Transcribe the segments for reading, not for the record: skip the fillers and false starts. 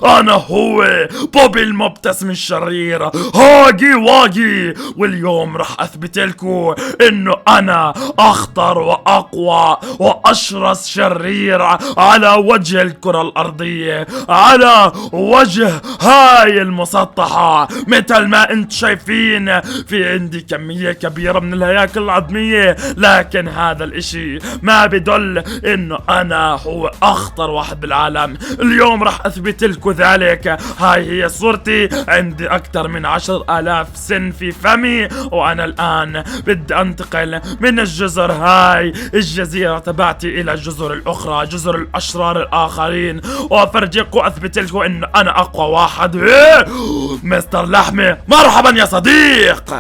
أنا هو بوبي المبتسم الشرير هاجي واجي، واليوم رح أثبت لكم إنه أنا أخطر وأقوى وأشرس شرير على وجه الكرة الأرضية، على وجه هاي المسطحة. مثل ما انت شايفين في عندي كمية كبيرة من الهياكل العظمية، لكن هذا الاشي ما بدل انه انا هو اخطر واحد بالعالم. اليوم رح اثبت لكم ذلك. هاي هي صورتي، عندي اكثر من 10,000 سن في فمي، وانا الان بدي انتقل من الجزر هاي الجزيرة تبعتي الى الجزر الاخرى، جزر الاشرار الاخرين، وافرجيكم واثبت لكم انه انا اقوى واحد. مستر لحمة، مرحبا يا صديق.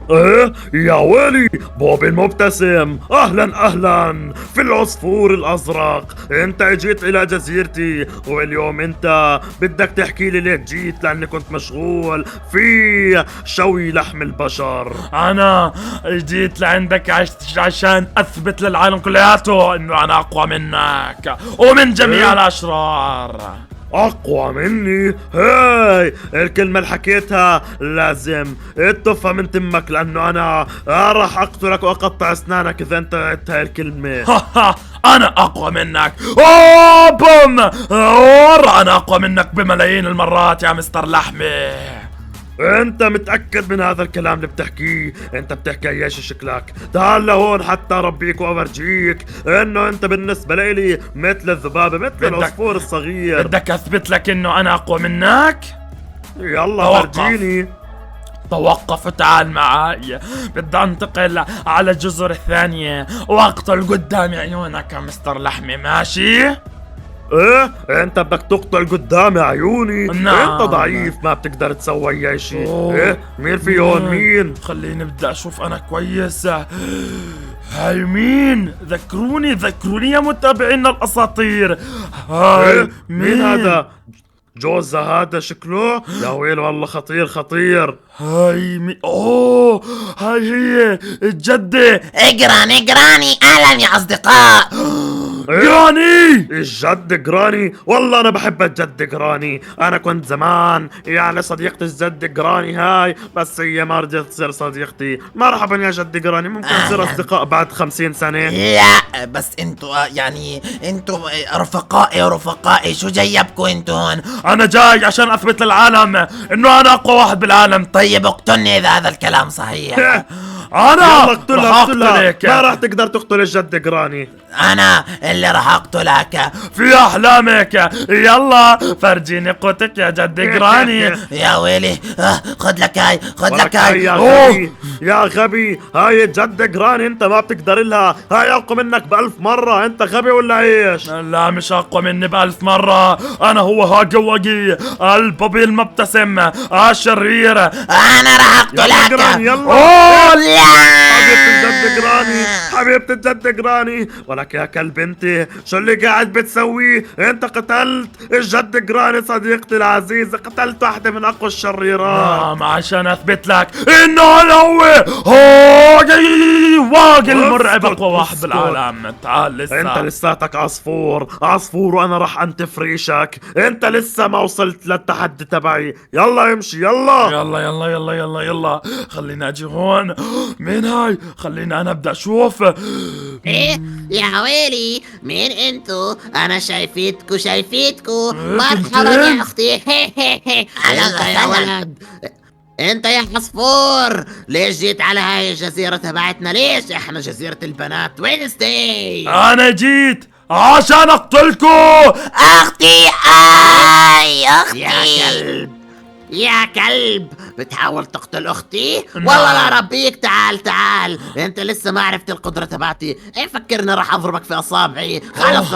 ايه يا ويلي، بوبي المبتسم، اهلا اهلا في العصفور الازرق. انت جيت الى جزيرتي، واليوم انت بدك تحكي لي ليه جيت، لاني كنت مشغول في شوي لحم البشر. انا جيت لعندك عشان اثبت للعالم كلياته انه انا اقوى منك ومن جميع الاشرار. اقوى مني؟ هاي الكلمة اللي حكيتها لازم تفهم من تمك، لانه انا راح اقتلك واقطع اسنانك اذا انت قلت هاي الكلمة. انا اقوى منك. اوه بوم، انا اقوى منك بملايين المرات يا مستر لحمة. انت متأكد من هذا الكلام اللي بتحكيه؟ انت بتحكي ايش شكلك؟ تعال لهون حتى اربيك وافرجيك انه انت بالنسبة لي مثل الذبابة، مثل العصفور الصغير. بدك اثبت لك انه انا اقوى منك؟ يلا فرجيني. توقف وتعال معي، بدي انتقل على الجزر الثانية واقتل قدام عيونك يا مستر لحمة، ماشي؟ ايه انت بدك تقتل قدام عيوني؟ نعم. انت ضعيف ما بتقدر تسوي اي شيء. ايه مين في هون؟ مين؟ خليني بدي اشوف انا كويس. هاي مين؟ ذكروني يا متابعين الاساطير. هاي إيه؟ مين هذا؟ جوزة هذا شكله؟ يا ويل والله خطير خطير. هاي اوه، هاي هي الجدة. جراني اهلا يا اصدقاء. جراني، الجد جراني؟ والله انا بحب الجد جراني. انا كنت زمان يعني صديقتي الجد جراني هاي، بس هي ما رضيت تصير صديقتي. مرحبا يا جد جراني، ممكن نصير اصدقاء بعد 50 سنة؟ لا بس انتوا يعني انتوا رفقائي شو جايبكوا انتوا هون؟ انا جاي عشان اثبت للعالم انه انا اقوى واحد بالعالم. طيب اقتلني اذا هذا الكلام صحيح. انا يلا اقتلها ما راح تقدر تقتل الجد جراني. انا اللي راح اقتلك في احلامك. يلا فرجيني قوتك يا جد جراني. يا ويلي. خد لك هاي يا غبي يا غبي، هاي جد جراني انت ما بتقدر لها، هاي اقوى منك ب1000 مرة. انت غبي ولا ايش؟ لا مش اقوى مني ب1000 مرة. انا هو هاجي واجي البوبي المبتسم الشرير. انا راح اقتلك. يلا اوه لا حبيبة الجد جراني، حبيبة الجد جراني. ولك يا كلب انت شو اللي قاعد بتسويه؟ انت قتلت الجد جراني صديقتي العزيزة، قتلت واحدة من اقوى الشريرات. نعم، عشان اثبت لك انه انا هو واجي المرعب، اقوى واحد بالعالم. تعال لسه. انت لساتك عصفور وانا راح انتف ريشك. انت لسه ما وصلت للتحدي تبعي. يلا امشي يلا. يلا خليني اجي هون. مين هاي؟ خليني انا ابدا اشوف. ايه يا ويلي، مين انتو؟ انا شايفيتكو. مرحبا يا اختي. اهلا يا ولد. انت يا عصفور، ليش جيت على هاي الجزيرة تبعتنا؟ ليش احنا جزيرة البنات وينستي؟ انا جيت عشان اقتلكو. اختي يا كلب بتحاول تقتل اختي؟ والله لا ربيك. تعال انت لسه ما عرفت القدرة تبعتي. ايه فكرني راح اضربك في اصابعي. خلص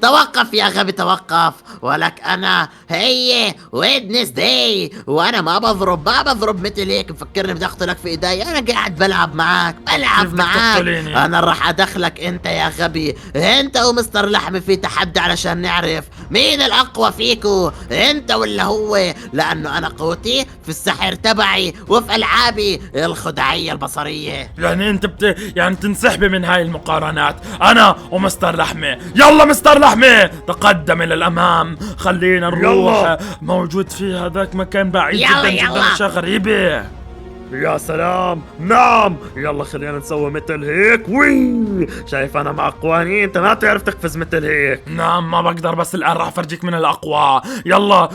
توقف يا غبي توقف. ولك انا هي ويدنسداي، وانا ما بضرب مثل هيك. مفكرني بدي اقتلك في ايدي؟ انا قاعد بلعب معاك. انا راح ادخلك انت يا غبي. انت ومستر لحمة في تحدي علشان نعرف مين الاقوى فيكو، انت ولا هو، لانه انا قوتي في السحر السحر تبعي وفي ألعابي الخداعية البصرية. يعني انت يعني تنسحبي من هاي المقارنات. انا ومستر لحمة، يلا مستر لحمة تقدم الى الامام، خلينا نروح. يلا. موجود في هذاك مكان بعيد يلا جدا يلا. جدا، اشياء غريبة. يا سلام، نعم، يلا خلينا نسوي مثل هيك. وي، شايف انا مع قوانين، انت ما تعرف تقفز مثل هيك. نعم ما بقدر، بس الان راح افرجيك من الاقوى. يلا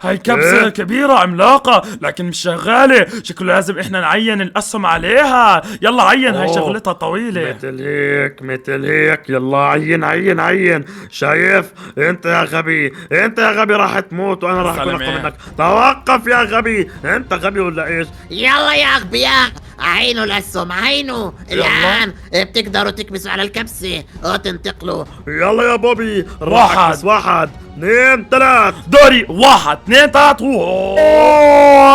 هاي كبسة إيه؟ كبيرة عملاقة لكن مش شغالة، شكله لازم احنا نعين الاسهم عليها. يلا عين، هاي أوه. شغلتها طويلة. مثل هيك مثل هيك، يلا عين عين عين. شايف انت يا غبي، انت يا غبي راح تموت وانا راح اكون اقوى سلامة. منك. توقف يا غبي، انت غبي ولا ايش؟ يلا يا أغبياء، عينوا الأسهم، عينوا يلا. الآن. بتقدروا تكبسوا على الكبسة وتنتقلوا. يلا يا بوبي، واحد. راح أكبس. 1 2 3. دوري 1 2 3.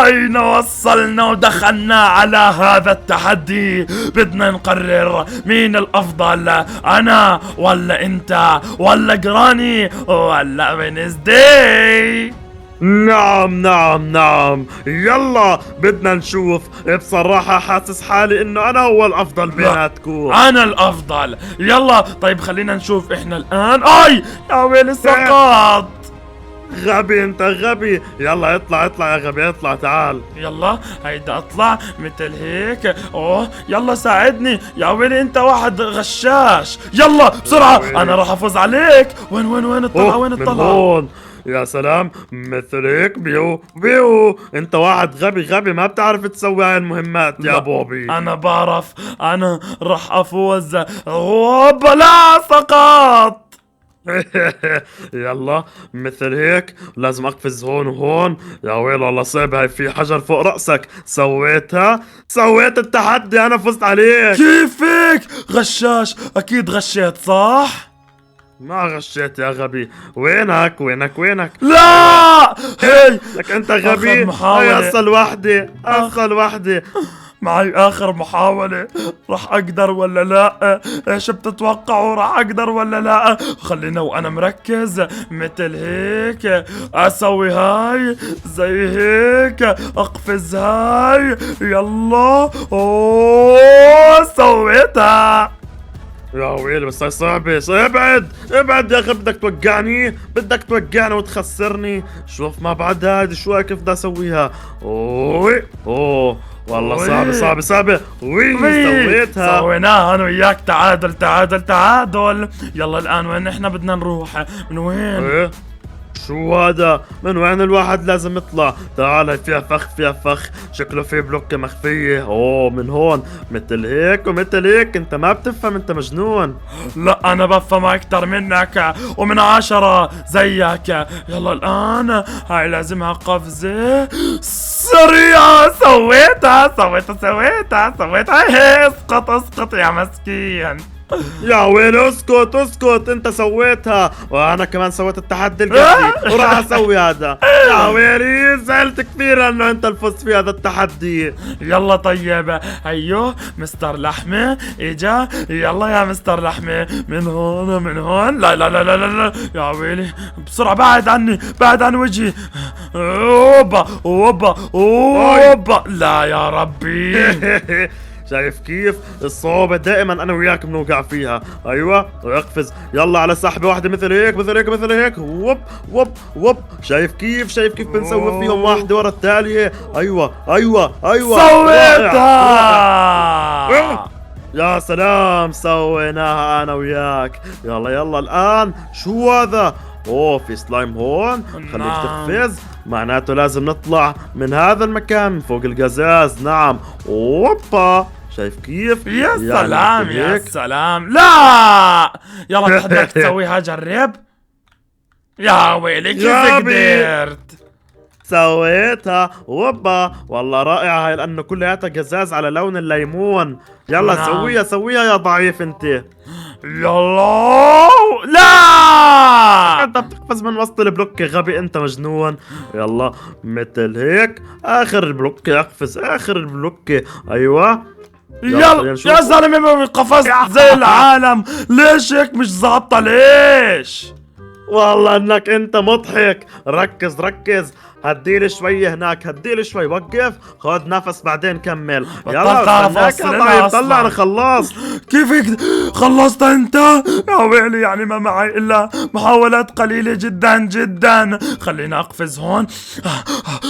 أين وصلنا ودخلنا على هذا التحدي؟ بدنا نقرر مين الأفضل، أنا ولا أنت ولا جراني ولا وينزداي؟ نعم نعم نعم، يلا بدنا نشوف. بصراحة حاسس حالي انه انا هو الافضل بيناتكم. أنا الأفضل. يلا طيب خلينا نشوف إحنا الآن. أي يا ويلي سقط. غبي انت غبي، يلا اطلع اطلع يا غبي، اطلع تعال. يلا هيدا اطلع مثل هيك. اوه يلا ساعدني يا ويلي، انت واحد غشاش. يلا بسرعة ويلي. انا راح افوز عليك. وين الطلعة، أوه، وين من الطلعة؟ هون. يا سلام، مثل هيك. بيو بيو، انت واحد غبي غبي ما بتعرف تسوي هاي المهمات يا لا، بوبي. انا بعرف، انا راح افوز. هوبا لا سقط. يلا مثل هيك، لازم اقفز هون وهون. يا ويل والله صعب، هاي في حجر فوق رأسك. سويتها، سويت التحدي، انا فزت عليك. كيفك غشاش؟ اكيد غشيت صح؟ ما غشيت يا غبي. وينك وينك وينك؟ لا هي لك انت غبي. محاولة. هاي اصل وحدة، اصل وحدة. معي آخر محاولة، راح أقدر ولا لا؟ إيش بتتوقعوا، راح أقدر ولا لا؟ خلينا وأنا مركز مثل هيك، أسوي هاي زي هيك، أقفز هاي. يلا أوه سويتها. يا ويلي بس هاي صعبة. ابعد ابعد يا اخي، بدك توقعني، بدك توقعني وتخسرني. شوف ما بعد هادي، شو هيك كيف بدي اسويها. اوه والله أوي. صعبة صعبة صعبة. سويتها. سويناها أنا وياك. تعادل تعادل تعادل. يلا الآن وين إحنا بدنا نروح؟ من وين؟ ايه شو هذا؟ من وين الواحد لازم يطلع؟ تعال، هي فيها فخ، فيها فخ، شكله في بلوكة مخفية. اوه من هون، مثل هيك ومثل هيك. انت ما بتفهم، انت مجنون. لا أنا بفهم أكتر منك ومن 10 زيك. يلا الآن هاي لازمها قفزة سريعة. سويتها. هي اسقط اسقط يا مسكين. يا ويل اسكت اسكت، انت سويتها وانا كمان سويت التحدي القبلي وراح اسوي هذا. يا ويلي زعلت كثير انه انت الفزت في هذا التحدي. يلا طيب هيو مستر لحمة اجا. يلا يا مستر لحمة، من هون من هون. لا يا ويلي بسرعة، بعد عني، بعد عن وجهي. اوبا لا يا ربي. شايف كيف الصعوبة دائما انا وياك بنوقع فيها. ايوه اقفز، يلا على سحبة واحدة مثل هيك مثل هيك مثل هيك. وب. شايف كيف بنسوي فيهم واحدة ورا التالية. ايوه سويتها. يا سلام، سويناها انا وياك. يلا الان شو هذا؟ اوه في سلايم هون، خليك نعم. تقفز، معناته لازم نطلع من هذا المكان فوق القزاز. نعم. اوبا، شايف كيف؟ يا يعني سلام مثل يا هيك. سلام. لا يلا تحداك تسويها، جرب. يا ويلي كيف يا بي. قدرت؟ سويتها. اوبا والله رائعة هاي، لانه كلياتها قزاز على لون الليمون. يلا نعم. سويها يا ضعيف انت. يلا لا انت بتقفز من وسط البلوك، غبي انت مجنون. يلا مثل هيك، اخر البلوك اقفز، اخر البلوك. ايوه خلينا يلا نشوف. يا زلمة قفزت زي العالم. ليش هيك مش ظابطة ليش؟ والله انك انت مضحك. ركز هديلي شوي هناك، هديلي شوي، وقف خد نفس بعدين كمل. يلا بطلت أعرف استناك يا أوصل هنا ضعيف، أصلاً. طلع انا خلصت. كيفك خلصت انت؟ يا ويلي، يعني ما معي الا محاولات قليلة جدا جدا. خلينا اقفز هون.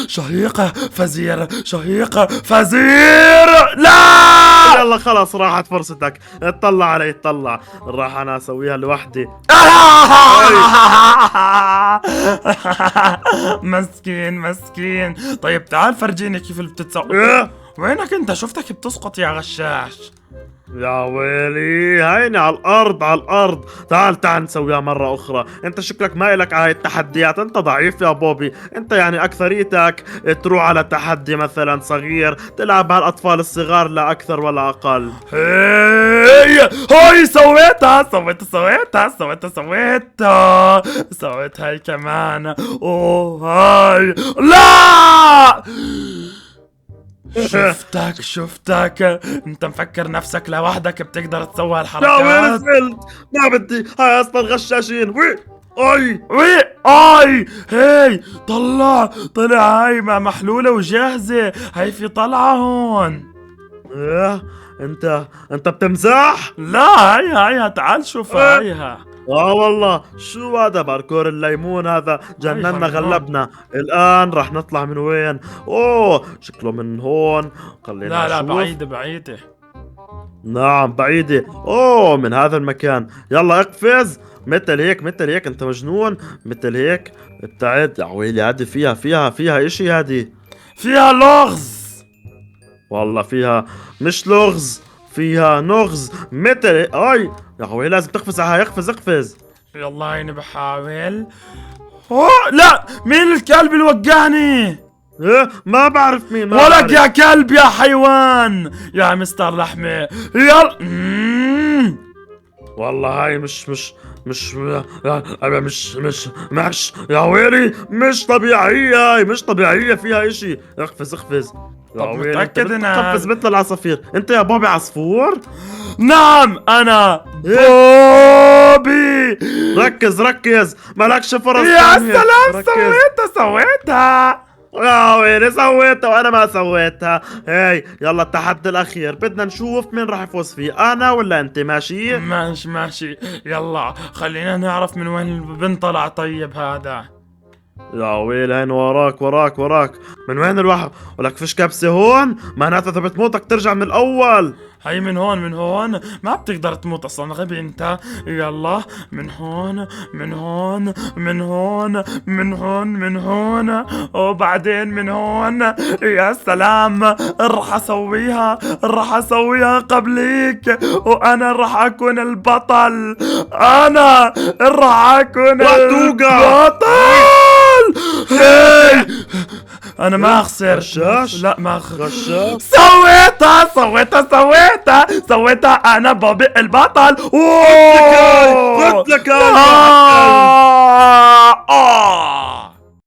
شهيق فزير، شهيق فزير. لا يلا خلاص راحت فرصتك، اطلع علي اطلع، راح انا اسويها لوحدي. مسكين مسكين. طيب تعال فرجيني كيف اللي بتتسوق. إيه؟ وينك انت؟ شفتك بتسقط يا غشاش. يا ويلي هيني على الارض على الارض، تعال نسويها مرة اخرى. انت شكلك ما إلك على هاي التحديات، انت ضعيف يا بوبي. انت يعني اكثريتك تروح على تحدي مثلا صغير تلعب هالاطفال الصغار لا اكثر ولا اقل. هاي سويتها سويت هاي كمان. اوه هاي لا. شفتك انت مفكر نفسك لوحدك بتقدر تسوي يا ويلي هالحركات. زملت، ما بدي، هاي اصلا غشاشين. وي اي وي اي هي طلع هاي محلولة وجاهزة. هاي في طلعة هون. ايه انت بتمزح؟ لا هاي تعال شوف هايها. والله شو هذا باركور الليمون هذا، جننا خلينا هون. غلبنا. الان راح نطلع من وين؟ اوه شكله من هون، خلينا لا نشوف. بعيدة. نعم بعيدة. اوه من هذا المكان، يلا اقفز. مثل هيك انت مجنون، مثل هيك ابتعد. يا ويلي هذه فيها اشي، هذه فيها لغز. والله فيها مش لغز، فيها نغز. مثل اي يا ويلي لازم تقفز على هاي، اقفز. يلا هيني بحاول. اوه لا، مين الكلب اللي وقعني؟ ايه ما بعرف مين، ما ولك بعرف. يا كلب يا حيوان يا مستر لحمة. يلا والله هاي مش مش يا ويلي مش طبيعية، هاي مش طبيعية، فيها اشي. اقفز يا طب ويلي انت متأكد انها بتقفز مثل العصافير. انت يا بوبي عصفور. نعم انا بوبي. ركز مالكش فرص يا ثانية. سلام، ركز. سويتها. يا ويلي سويتها وانا ما سويتها. هاي يلا التحدي الاخير، بدنا نشوف مين راح يفوز فيه، انا ولا انت؟ ماشي ماشي يلا خلينا نعرف من وين البنت طلع. طيب هذا يا ويلي هين وراك من وين الواحد؟ ولك فيش كبسة هون، معناتها اذا بتموتك ترجع من الاول. هي من هون ما بتقدر تموت اصلا، غبي انت. يلا من هون وبعدين من هون. يا سلام، راح اسويها قبليك، وانا راح اكون البطل. انا راح اكون راح توقع. البطل. هي انا ما اخسر. غشاش؟ لا ما اخسر. غشاش. سويتها انا بوبي البطل. اوه قلت لك هاي. آه.